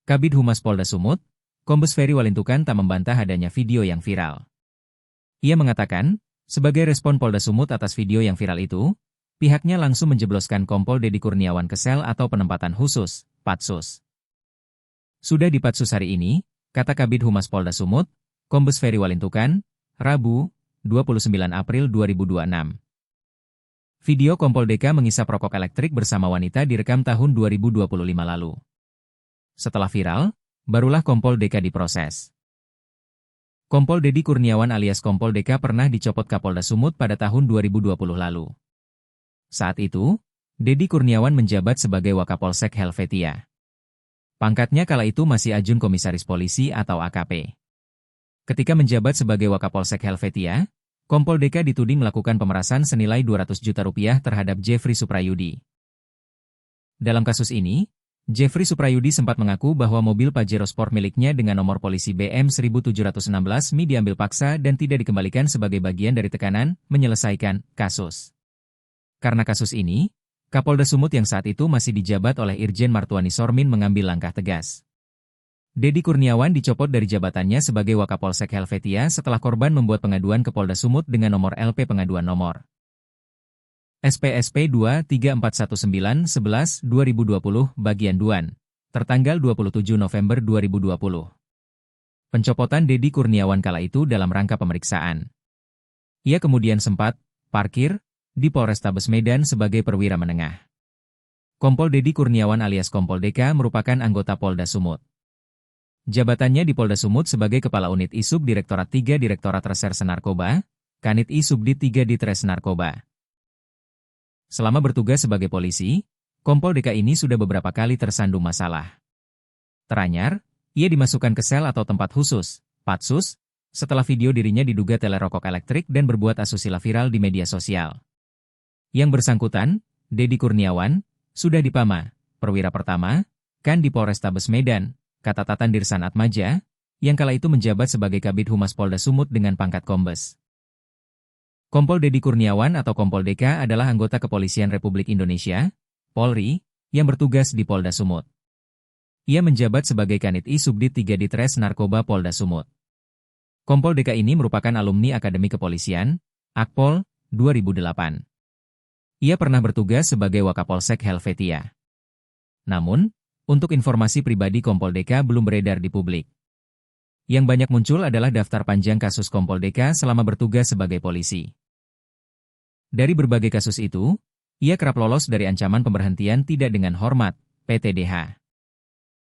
Kabid Humas Polda Sumut, Kombes Ferry Walintukan tak membantah adanya video yang viral. Ia mengatakan, sebagai respon Polda Sumut atas video yang viral itu, pihaknya langsung menjebloskan Kompol Dedi Kurniawan ke sel atau penempatan khusus, Patsus. Sudah di Patsus hari ini, kata Kabid Humas Polda Sumut, Kombes Ferry Walintukan, Rabu, 29 April 2026. Video Kompol DK mengisap rokok elektrik bersama wanita direkam tahun 2025 lalu. Setelah viral, barulah Kompol DK diproses. Kompol Dedi Kurniawan alias Kompol DK pernah dicopot Kapolda Sumut pada tahun 2020 lalu. Saat itu, Dedi Kurniawan menjabat sebagai Wakapolsek Helvetia. Pangkatnya kala itu masih ajun komisaris polisi atau AKP. Ketika menjabat sebagai Wakapolsek Helvetia, Kompol DK dituding melakukan pemerasan senilai 200 juta rupiah terhadap Jeffrey Suprayudi. Dalam kasus ini, Jeffrey Suprayudi sempat mengaku bahwa mobil Pajero Sport miliknya dengan nomor polisi BM 1716 Mi diambil paksa dan tidak dikembalikan sebagai bagian dari tekanan menyelesaikan kasus. Karena kasus ini, Kapolda Sumut yang saat itu masih dijabat oleh Irjen Martuani Sormin mengambil langkah tegas. Dedi Kurniawan dicopot dari jabatannya sebagai Wakapolsek Helvetia setelah korban membuat pengaduan ke Polda Sumut dengan nomor LP pengaduan nomor SPSP 23419111-2020 bagian Duan, tertanggal 27 November 2020. Pencopotan Dedi Kurniawan kala itu dalam rangka pemeriksaan. Ia kemudian sempat parkir di Polrestabes Medan sebagai perwira menengah. Kompol Dedi Kurniawan alias Kompol DK merupakan anggota Polda Sumut. Jabatannya di Polda Sumut sebagai Kepala Unit ISUB Direktorat 3 Direktorat Reserse Narkoba, Kanit ISUBDit 3 Ditres Narkoba. Selama bertugas sebagai polisi, Kompol DK ini sudah beberapa kali tersandung masalah. Teranyar, ia dimasukkan ke sel atau tempat khusus, Patsus, setelah video dirinya diduga telerokok elektrik dan berbuat asusila viral di media sosial. Yang bersangkutan, Dedi Kurniawan, sudah dipama, perwira pertama, kan di Polrestabes Medan, kata Tatan Dirsan Atmaja, yang kala itu menjabat sebagai Kabid Humas Polda Sumut dengan pangkat Kombes. Kompol Dedi Kurniawan atau Kompol DK adalah anggota Kepolisian Republik Indonesia, Polri, yang bertugas di Polda Sumut. Ia menjabat sebagai Kanit ISUBDit 3 Ditres Narkoba Polda Sumut. Kompol DK ini merupakan alumni Akademi Kepolisian, Akpol, 2008. Ia pernah bertugas sebagai Wakapolsek Helvetia. Namun, untuk informasi pribadi Kompol DK belum beredar di publik. Yang banyak muncul adalah daftar panjang kasus Kompol DK selama bertugas sebagai polisi. Dari berbagai kasus itu, ia kerap lolos dari ancaman pemberhentian tidak dengan hormat, PTDH.